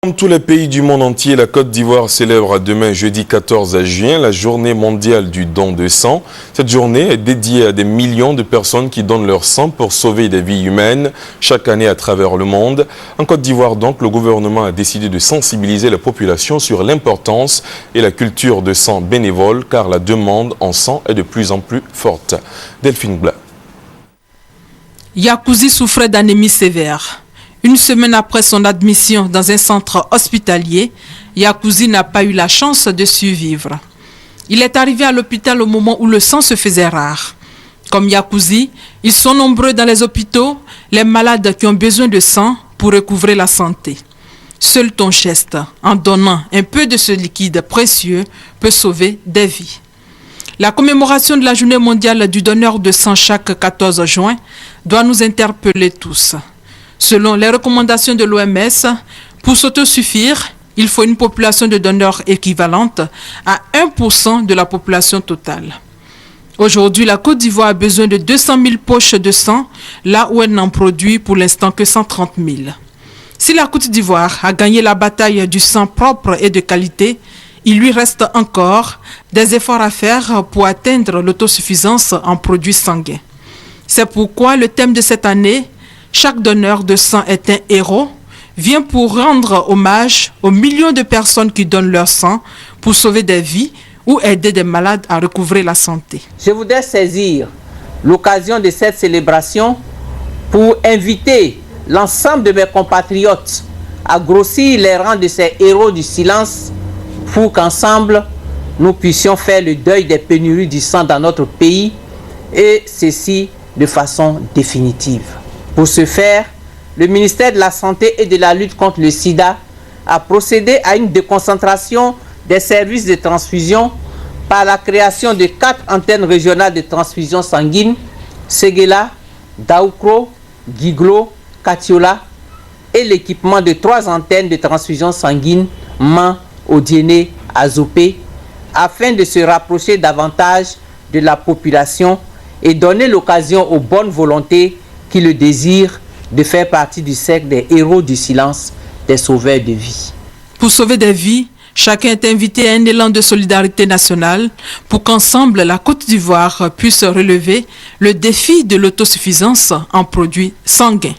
Comme tous les pays du monde entier, la Côte d'Ivoire célèbre demain, jeudi 14 juin, la journée mondiale du don de sang. Cette journée est dédiée à des millions de personnes qui donnent leur sang pour sauver des vies humaines chaque année à travers le monde. En Côte d'Ivoire, donc, le gouvernement a décidé de sensibiliser la population sur l'importance et la culture de sang bénévole, car la demande en sang est de plus en plus forte. Delphine Blas. Yakouzi souffrait d'anémie sévère. Une semaine après son admission dans un centre hospitalier, Yakouzi n'a pas eu la chance de survivre. Il est arrivé à l'hôpital au moment où le sang se faisait rare. Comme Yakouzi, ils sont nombreux dans les hôpitaux, les malades qui ont besoin de sang pour recouvrer la santé. Seul ton geste, en donnant un peu de ce liquide précieux, peut sauver des vies. La commémoration de la journée mondiale du donneur de sang chaque 14 juin doit nous interpeller tous. Selon les recommandations de l'OMS, pour s'autosuffire, il faut une population de donneurs équivalente à 1% de la population totale. Aujourd'hui, la Côte d'Ivoire a besoin de 200 000 poches de sang, là où elle n'en produit pour l'instant que 130 000. Si la Côte d'Ivoire a gagné la bataille du sang propre et de qualité, il lui reste encore des efforts à faire pour atteindre l'autosuffisance en produits sanguins. C'est pourquoi le thème de cette année, chaque donneur de sang est un héros, vient pour rendre hommage aux millions de personnes qui donnent leur sang pour sauver des vies ou aider des malades à recouvrer la santé. Je voudrais saisir l'occasion de cette célébration pour inviter l'ensemble de mes compatriotes à grossir les rangs de ces héros du silence pour qu'ensemble nous puissions faire le deuil des pénuries du sang dans notre pays et ceci de façon définitive. Pour ce faire, le ministère de la Santé et de la lutte contre le sida a procédé à une déconcentration des services de transfusion par la création de 4 antennes régionales de transfusion sanguine, Séguéla, Daoukro, Guiglo, Katiola, et l'équipement de 3 antennes de transfusion sanguine, Man, Odiéné, Azopé, afin de se rapprocher davantage de la population et donner l'occasion aux bonnes volontés qui le désirent de faire partie du cercle des héros du silence, des sauveurs de vie. Pour sauver des vies, chacun est invité à un élan de solidarité nationale pour qu'ensemble la Côte d'Ivoire puisse relever le défi de l'autosuffisance en produits sanguins.